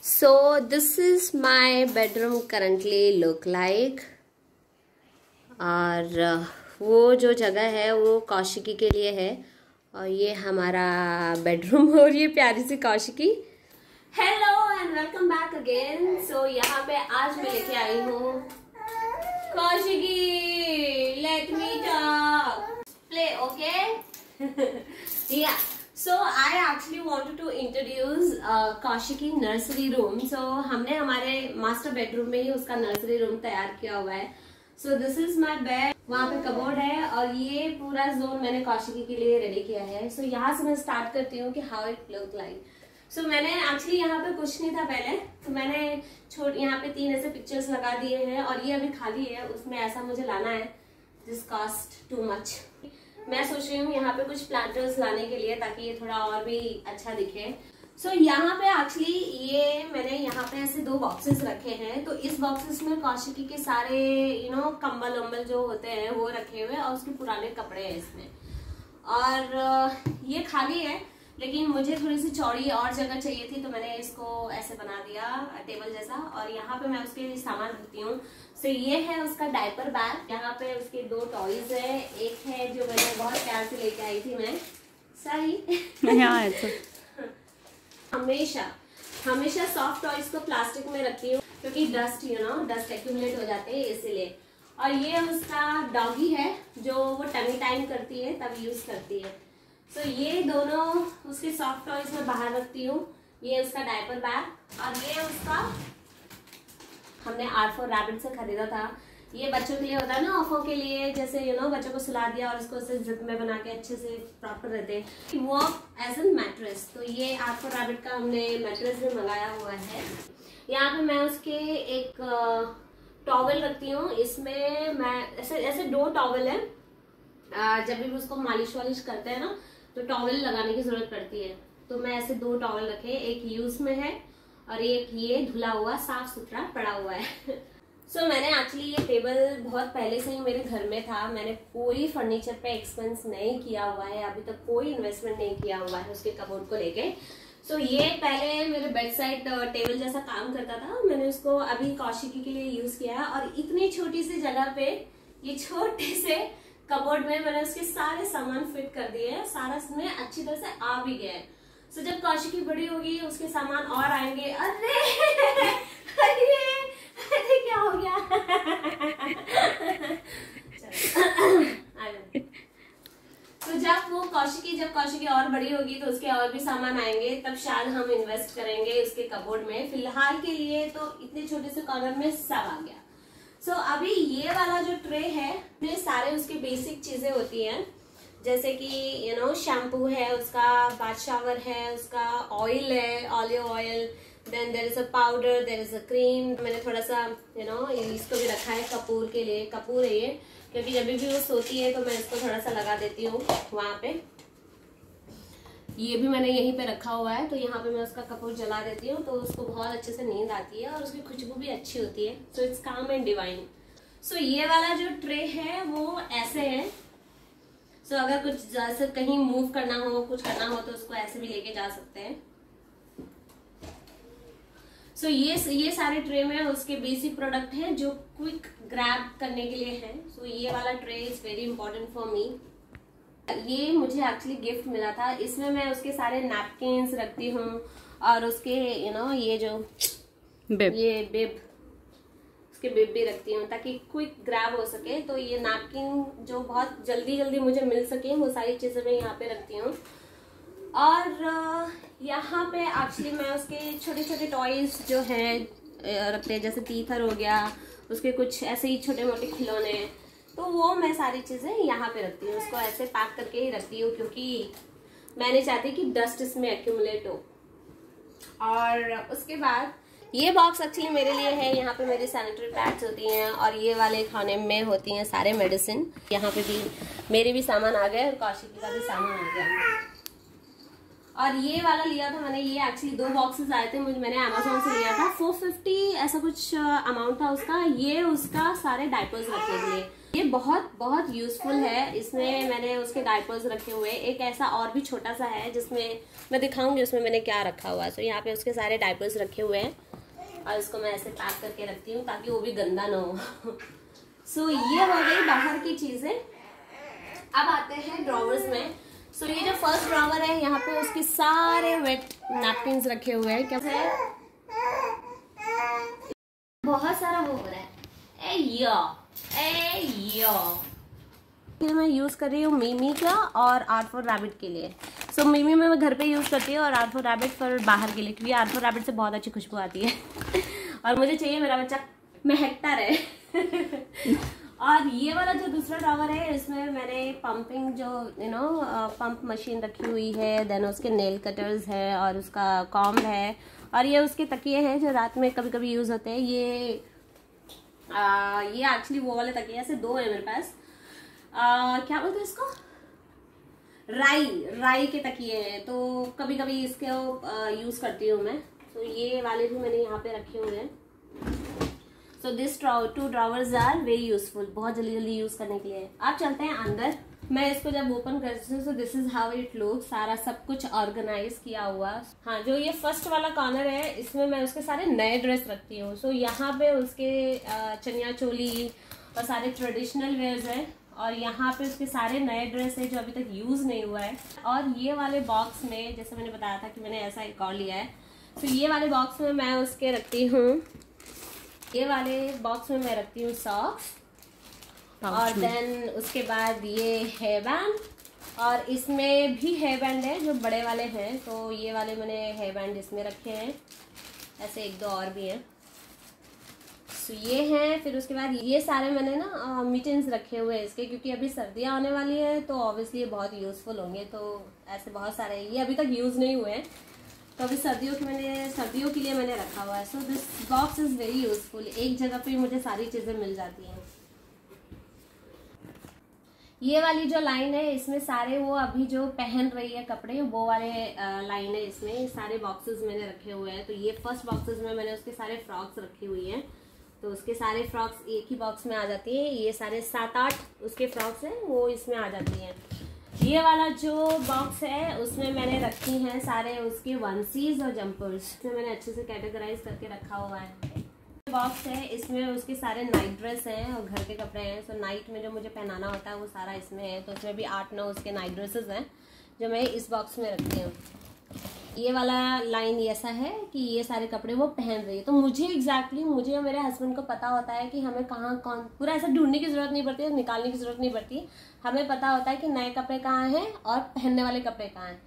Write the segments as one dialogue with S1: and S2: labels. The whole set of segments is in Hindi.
S1: So this is my bedroom currently look like. और वो जो जगह है वो कौशिकी के लिए है और ये हमारा बेडरूम और ये प्यारी सी Kaushiki. Hello and welcome back again. So यहाँ पे आज मैं लेके आई हूँ Kaushiki, let me talk, play, okay. Yeah So I actually wanted to introduce Kaushiki nursery room. So हमने हमारे मास्टर बेडरूम में ही उसका नर्सरी रूम तैयार किया हुआ है। So this is my bed, वहाँ पे कबोर्ड है और ये पूरा जोन मैंने कौशिकी के लिए रेडी किया है। So यहाँ से मैं स्टार्ट करती हूँ कि how it look like। So मैंने एक्चुअली यहाँ पे कुछ नहीं था पहले, तो मैंने यहाँ पे 3 ऐसे पिक्चर्स लगा दिए हैं और ये अभी खाली है, उसमें ऐसा मुझे लाना है। This cost too much। मैं सोच रही हूँ यहाँ पे कुछ प्लांटर्स लाने के लिए ताकि ये थोड़ा और भी अच्छा दिखे। सो यहाँ पे एक्चुअली ये मैंने यहाँ पे ऐसे 2 बॉक्सेस रखे हैं। तो इस बॉक्सेस में कौशिकी के सारे कंबल वम्बल जो होते हैं वो रखे हुए और उसके पुराने कपड़े हैं इसमें। और ये खाली है लेकिन मुझे थोड़ी सी चौड़ी और जगह चाहिए थी, तो मैंने इसको ऐसे बना दिया टेबल जैसा और यहाँ पे मैं उसके सामान रखती हूँ। सो ये है उसका डायपर बैग, यहाँ पे उसके 2 टॉयज है। एक है जो मैंने बहुत प्यार से लेके आई थी मैं, सही हमेशा सॉफ्ट टॉयज को प्लास्टिक में रखती हूँ क्योंकि डस्ट एक्यूमुलेट हो जाते हैं इसीलिए। और ये उसका डॉगी है जो वो टमी टाइम करती है तब यूज करती है। सो ये दोनों उसके सॉफ्ट टॉयज में बाहर रखती हूँ। ये उसका डायपर बैग और ये उसका हमने R4 रैबिट से खरीदा था। ये बच्चों के लिए होता है ना, ऑफों के लिए, जैसे बच्चों को सुला दिया और उसको जिप में बना के अच्छे से प्रॉपर रहते हैं। वो एज एन मैट्रेस, तो ये R4 रैबिट का हमने मैट्रेस भी मंगाया हुआ है। यहाँ पे मैं उसके एक टॉवल रखती हूँ। इसमें मैं ऐसे 2 टॉवल है। जब भी उसको मालिश वालिश करते हैं ना तो टॉवल लगाने की जरूरत पड़ती है, तो मैं ऐसे 2 टॉवल रखे, एक यूज में है और एक ये धुला हुआ साफ सुथरा पड़ा हुआ है। सो मैंने एक्चुअली ये टेबल बहुत पहले से ही मेरे घर में था। मैंने कोई फर्नीचर पे एक्सपेंस नहीं किया हुआ है, अभी तक कोई इन्वेस्टमेंट नहीं किया हुआ है उसके कबोर्ड को लेके। सो ये पहले मेरे बेड साइड टेबल जैसा काम करता था, मैंने उसको अभी कौशिकी के लिए यूज किया और इतनी छोटी सी जगह पे ये छोटे से कबोर्ड में मैंने उसके सारे सामान फिट कर दिए हैं। सारा इसमें अच्छी तरह से आ भी गया है। सो जब कौशिकी बड़ी होगी उसके सामान और आएंगे। अरे अरे क्या हो गया? तो जब कौशिकी और बड़ी होगी तो उसके और भी सामान आएंगे, तब शायद हम इन्वेस्ट करेंगे उसके कबोर्ड में। फिलहाल के लिए तो इतने छोटे से कॉर्नर में सब आ गया। सो अभी ये वाला जो ट्रे है ये सारे उसके बेसिक चीजें होती हैं, जैसे कि शैम्पू है उसका, बाथ शावर है उसका, ऑयल है olive oil, then there is a powder, there is a cream. मैंने थोड़ा सा इसको भी रखा है कपूर के लिए। कपूर है ये, क्योंकि जब भी वो सोती है तो मैं इसको थोड़ा सा लगा देती हूँ वहां पे। ये भी मैंने यहीं पे रखा हुआ है, तो यहाँ पे मैं उसका कपूर जला देती हूँ तो उसको बहुत अच्छे से नींद आती है और उसकी खुशबू भी अच्छी होती है। सो इट्स काम एंड डिवाइन। सो ये वाला जो ट्रे है वो ऐसे है। सो अगर कुछ जैसे कहीं मूव करना हो, कुछ करना हो तो उसको ऐसे भी लेके जा सकते हैं। सो ये सारे ट्रे में उसके बेसिक प्रोडक्ट हैं जो क्विक ग्रैब करने के लिए है। सो ये वाला tray is very important for me. ये मुझे एक्चुअली गिफ्ट मिला था। इसमें मैं उसके सारे नैपकिन्स रखती हूँ और उसके ये जो बिब उसके बिब भी रखती हूँ ताकि क्विक ग्रैब हो सके। तो ये नैपकिन जो बहुत जल्दी मुझे मिल सके वो सारी चीजें मैं यहाँ पे रखती हूँ। और यहाँ पे एक्चुअली मैं उसके छोटे छोटे टॉयज जो है रखते हैं, जैसे टीथर हो गया, उसके कुछ ऐसे ही छोटे मोटे खिलौने, तो वो मैं सारी चीजें यहाँ पे रखती हूँ। उसको ऐसे पैक करके ही रखती हूँ क्योंकि मैं नहीं चाहती कि डस्ट इसमें एक्यूमुलेट हो। और उसके बाद ये बॉक्स एक्चुअली मेरे लिए है। यहाँ पे मेरी सैनिटरी पैड्स होती हैं और ये वाले खाने में होती हैं सारे मेडिसिन। यहाँ पे भी मेरे भी सामान आ गए और कौशिकी का भी सामान आ गया। और ये वाला लिया था मैंने, ये एक्चुअली 2 बॉक्सेस आए थे मैंने अमेज़न से लिया था। 450 ऐसा कुछ अमाउंट था उसका। ये उसका सारे डायपर्स रखने के लिए। ये बहुत बहुत यूजफुल है। इसमें मैंने उसके डायपर्स रखे हुए हैं। एक ऐसा और भी छोटा सा है जिसमें मैं दिखाऊंगी उसमें मैंने क्या रखा हुआ है। सो यहाँ पे उसके सारे डायपर्स रखे हुए हैं और इसको मैं ऐसे पैक करके रखती हूँ ताकि वो भी गंदा ना हो। सो ये हो गई बाहर की चीजें। अब आते हैं ड्रॉवर्स में। सो ये जो फर्स्ट ड्रॉवर है यहाँ पे उसके सारे वेट नैपकिन्स रखे हुए हैं। क्या है, बहुत सारा वो हो रहा है। मैं यूज कर रही हूँ मिमी का और आर फॉर रैबिट के लिए। सो मिमी में मैं घर पे यूज करती हूँ और आर फॉर रैबिट फॉर बाहर के लिए, क्योंकि आर फॉर रैबिट से बहुत अच्छी खुशबू आती है और मुझे चाहिए मेरा बच्चा महकता रहे। और ये वाला जो दूसरा ड्रॉवर है इसमें मैंने पंपिंग जो पंप मशीन रखी हुई है, देन उसके नेल कटर्स है और उसका कॉम्ब है और ये उसके तकिए हैं जो रात में कभी कभी यूज होते हैं। ये एक्चुअली वो वाले तकिए से दो है मेरे पास। क्या बोलते हैं इसको, राई के तकिए हैं, तो कभी कभी इसके यूज करती हूँ मैं। तो ये वाले भी मैंने यहाँ पे रखे हुए हैं। So this 2 drawers are very useful, बहुत जल्दी जल्दी यूज करने के लिए। आप चलते हैं अंदर। मैं इसको जब ओपन करती हूँ, so this is how it look. सारा सब कुछ ऑर्गेनाइज किया हुआ। हाँ, जो ये फर्स्ट वाला कॉर्नर है इसमें मैं उसके सारे नए ड्रेस रखती हूँ। सो यहाँ पे उसके चनिया चोली और सारे ट्रेडिशनल वेयर्स हैं और यहाँ पे उसके सारे नए ड्रेस है जो अभी तक यूज नहीं हुआ है। और ये वाले बॉक्स में, जैसे मैंने बताया था कि मैंने ऐसा एक और लिया है, तो ये वाले बॉक्स में मैं उसके रखती हूँ, ये वाले बॉक्स में मैं रखती हूँ सॉक्स और देन उसके बाद ये हेयर बैंड, और इसमें भी हेयर बैंड है जो बड़े वाले हैं। तो ये वाले मैंने हेयर बैंड इसमें रखे हैं, ऐसे 1-2 और भी हैं। तो ये हैं। फिर उसके बाद ये सारे मैंने ना मिटन्स रखे हुए हैं इसके, क्योंकि अभी सर्दियाँ आने वाली है तो ऑब्वियसली ये बहुत यूजफुल होंगे। तो ऐसे बहुत सारे ये अभी तक यूज नहीं हुए हैं, तो अभी सर्दियों के लिए मैंने रखा हुआ है। So this box is very useful. एक जगह पे मुझे सारी चीजें मिल जाती हैं। ये वाली जो लाइन है इसमें सारे वो अभी जो पहन रही है कपड़े वो वाले लाइन है। इसमें सारे बॉक्सेस मैंने रखे हुए हैं। तो ये फर्स्ट बॉक्सेस में मैंने उसके सारे फ्रॉक्स रखी हुई हैं। तो उसके सारे फ्रॉक्स एक ही बॉक्स में आ जाती है। ये सारे 7-8 उसके फ्रॉक्स हैं वो इसमें आ जाती हैं। ये वाला जो बॉक्स है उसमें मैंने रखी हैं सारे उसके वनसीज और जंपर्स। इसमें मैंने अच्छे से कैटेगराइज करके रखा हुआ है। बॉक्स है इसमें उसके सारे नाइट ड्रेस हैं और घर के कपड़े हैं। सो नाइट में जो मुझे पहनाना होता है वो सारा इसमें है। तो उसमें भी 8-9 उसके नाइट ड्रेसेस हैं जो मैं इस बॉक्स में रखती हूँ। ये वाला लाइन ऐसा है कि ये सारे कपड़े वो पहन रही है। तो मुझे मुझे और मेरे हस्बैंड को पता होता है कि हमें कहाँ कौन, पूरा ऐसा ढूंढने की जरूरत नहीं पड़ती है, निकालने की जरूरत नहीं पड़ती। हमें पता होता है कि नए कपड़े कहाँ हैं और पहनने वाले कपड़े कहाँ हैं।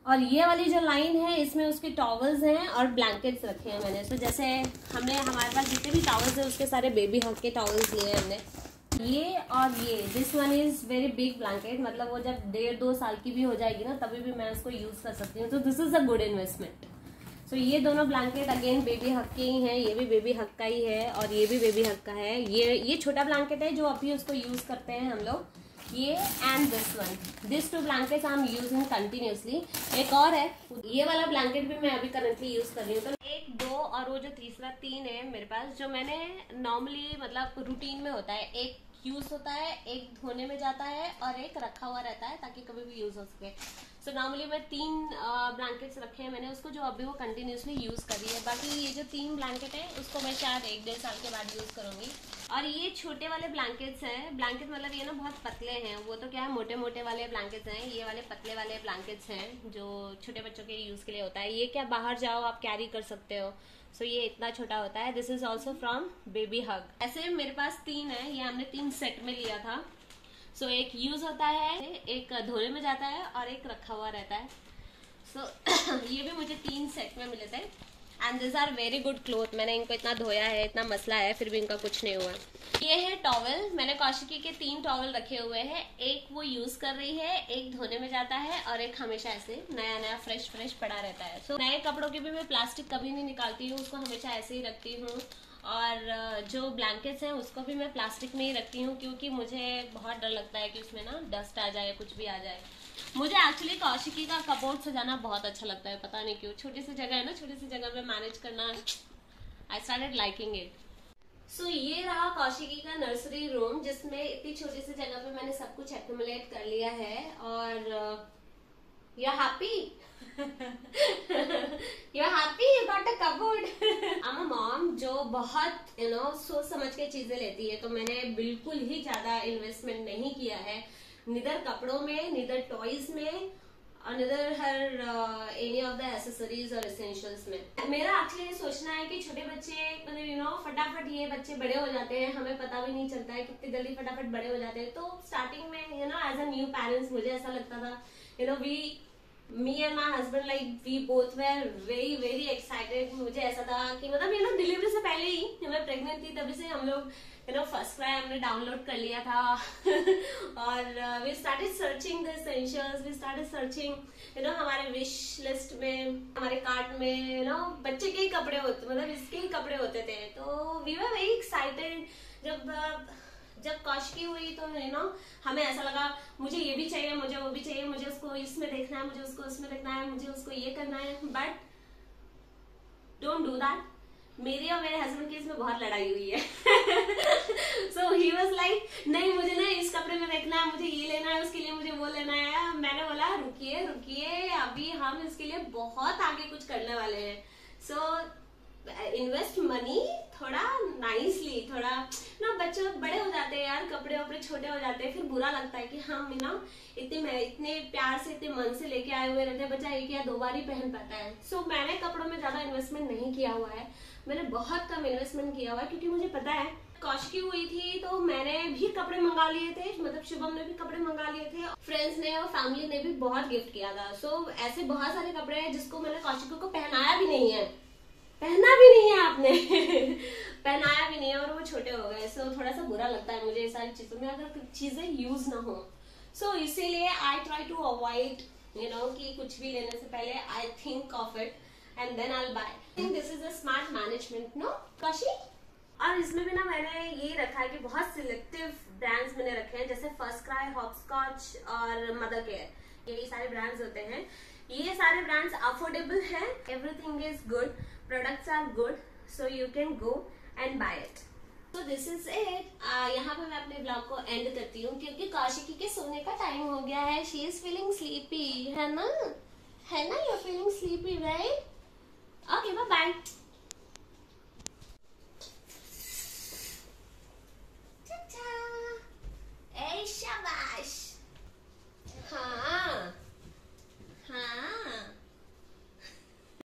S1: और ये वाली जो लाइन है इसमें उसके टॉवल्स हैं और ब्लैंकेट्स रखे हैं मैंने। तो जैसे हमारे पास जितने भी टॉवल्स हैं उसके सारे बेबी हग के टॉवल्स लिए हैं हमने। ये और ये this one is very big blanket, मतलब वो जब 1.5-2 साल की भी हो जाएगी ना तभी भी मैं उसको यूज कर सकती हूँ। तो this is a good investment. So ये दोनों ब्लैंकेट अगेन बेबी हग के ही हैं। ये भी बेबी हग का ही है और ये भी बेबी हग का है। ये छोटा ब्लैंकेट है जो अभी उसको यूज करते हैं हम लोग, ये and this one. This 2 blankets I am using continuously. एक और है, ये वाला ब्लैंकेट भी मैं अभी करंटली यूज कर रही हूँ। तो 1, 2 और वो जो तीसरा 3 है मेरे पास, जो मैंने नॉर्मली मतलब रूटीन में होता है। एक यूज होता है, एक धोने में जाता है और एक रखा हुआ रहता है ताकि कभी भी यूज हो सके। सो नॉर्मली मैं 3 ब्लैंकेट्स रखे हैं मैंने, उसको जो अभी वो कंटिन्यूसली यूज कर रही है। बाकी ये जो 3 ब्लैंकेट है उसको मैं शायद 1-1.5 साल के बाद यूज करूंगी। और ये छोटे वाले ब्लैंकेट्स हैं, ब्लैंकेट मतलब ये ना बहुत पतले हैं, वो तो क्या है मोटे मोटे वाले ब्लैंकेट्स हैं। ये वाले पतले वाले ब्लैंकेट्स हैं जो छोटे बच्चों के यूज के लिए होता है। ये क्या बाहर जाओ आप कैरी कर सकते हो। सो ये इतना छोटा होता है। This is also from baby hug. ऐसे मेरे पास 3 है, ये हमने 3 सेट में लिया था। सो एक यूज होता है, एक धोने में जाता है और एक रखा हुआ रहता है। सो ये भी मुझे 3 सेट में मिले थे and this are very good cloth. मैंने इनको इतना धोया है, इतना मसला है, फिर भी इनका कुछ नहीं हुआ। ये है टॉवल। मैंने कौशिकी के 3 टॉवल रखे हुए हैं। एक वो यूज कर रही है, एक धोने में जाता है और एक हमेशा ऐसे नया नया फ्रेश फ्रेश पड़ा रहता है। सो नए कपड़ों की भी मैं प्लास्टिक कभी नहीं निकालती हूँ, उसको हमेशा ऐसे ही रखती हूँ। और जो ब्लैंकेट्स हैं उसको भी मैं प्लास्टिक में ही रखती हूँ, क्योंकि मुझे बहुत डर लगता है कि उसमें ना डस्ट आ जाए, कुछ भी आ जाए। मुझे एक्चुअली कौशिकी का कपबोर्ड सजाना बहुत अच्छा लगता है, पता नहीं क्यों। छोटी सी जगह है ना, छोटी सी जगह में मैनेज करना, आई स्टार्टेड लाइकिंग इट। सो ये रहा कौशिकी का नर्सरी रूम, जिसमें इतनी छोटी सी जगह पे मैंने सब कुछ एक्यूमुलेट कर लिया है। और you happy? You happy you got a cupboard? I am a mom जो बहुत सोच समझ के चीजें लेती है, तो मैंने बिल्कुल ही ज्यादा इन्वेस्टमेंट नहीं किया है, निदर कपड़ों में, निदर टॉयज में, another her any of the accessories और एसेंशियल्स में। मेरा एक्चुअली सोचना है कि छोटे बच्चे मतलब फटाफट ये बच्चे बड़े हो जाते हैं, हमें पता भी नहीं चलता है कितनी जल्दी फटाफट बड़े हो जाते हैं। तो स्टार्टिंग में एज अ न्यू पेरेंट्स मुझे ऐसा लगता था me and my husband, like we both were very very excited। मुझे ऐसा था कि मतलब डिलीवरी से पहले ही, मैं प्रेग्नेंट थी तभी से हम लोग फर्स्ट क्राई हमने डाउनलोड कर लिया था। और we started searching the essentials, we started searching हमारे विश लिस्ट में, हमारे कार्ट में बच्चे के ही कपड़े होते, मतलब इसके ही कपड़े होते थे। तो वी वर वेरी एक्साइटेड। जब कौशिकी हुई तो हमें ऐसा लगा मुझे ये भी चाहिए, मुझे वो भी चाहिए, मुझे उसको इसमें देखना है, मुझे उसको उसमें देखना है, मुझे उसको ये करना है। But don't do that. मेरी और मेरे हस्बैंड की इसमें बहुत लड़ाई हुई है। सो ही वाज लाइक नहीं मुझे ना इस कपड़े में देखना है, मुझे ये लेना है, उसके लिए मुझे वो लेना है। मैंने बोला रुकिए रुकिए, अभी हम इसके लिए बहुत आगे कुछ करने वाले हैं। सो इन्वेस्ट मनी थोड़ा नाइसली, थोड़ा बच्चे बड़े हो जाते हैं यार, कपड़े वपड़े छोटे हो जाते हैं, फिर बुरा लगता है कि हम इतने प्यार से, इतने मन से लेके आए हुए रहते हैं, बच्चा एक या दो बार ही पहन पाता है। सो मैंने कपड़ों में ज्यादा इन्वेस्टमेंट नहीं किया हुआ है, मैंने बहुत कम इन्वेस्टमेंट किया हुआ है, क्योंकि मुझे पता है कौशिकी हुई थी तो मैंने भी कपड़े मंगा लिए थे, मतलब शुभम ने भी कपड़े मंगा लिए थे, फ्रेंड्स ने और फैमिली ने भी बहुत गिफ्ट किया था। सो ऐसे बहुत सारे कपड़े हैं जिसको मैंने कौशिकी को पहनाया भी नहीं है, पहना भी नहीं है आपने। पहनाया भी नहीं है और वो छोटे हो गए। सो थोड़ा सा बुरा लगता है मुझे ये सारी चीजों में अगर चीजें यूज ना हो। सो इसीलिए आई ट्राई टू अवॉइड कि कुछ भी लेने से पहले I think of it and then I buy. I think this is a smart management, no Kaushi? और इसमें भी मैंने ये रखा है कि बहुत सिलेक्टिव ब्रांड्स मैंने रखे हैं, जैसे फर्स्ट क्राई, हॉपस्कॉच और मदर केयर, यही सारे ब्रांड्स होते हैं। ये सारे ब्रांड्स अफोर्डेबल हैं, everything is good, products are good, so you can go and buy it. तो दिस इज इट। यहाँ पे मैं अपने ब्लॉग को एंड करती हूँ, क्योंकि कौशिकी के सोने का टाइम हो गया है। शी इज फीलिंग स्लीपी, है ना? You are feeling sleepy right? Okay bye bye.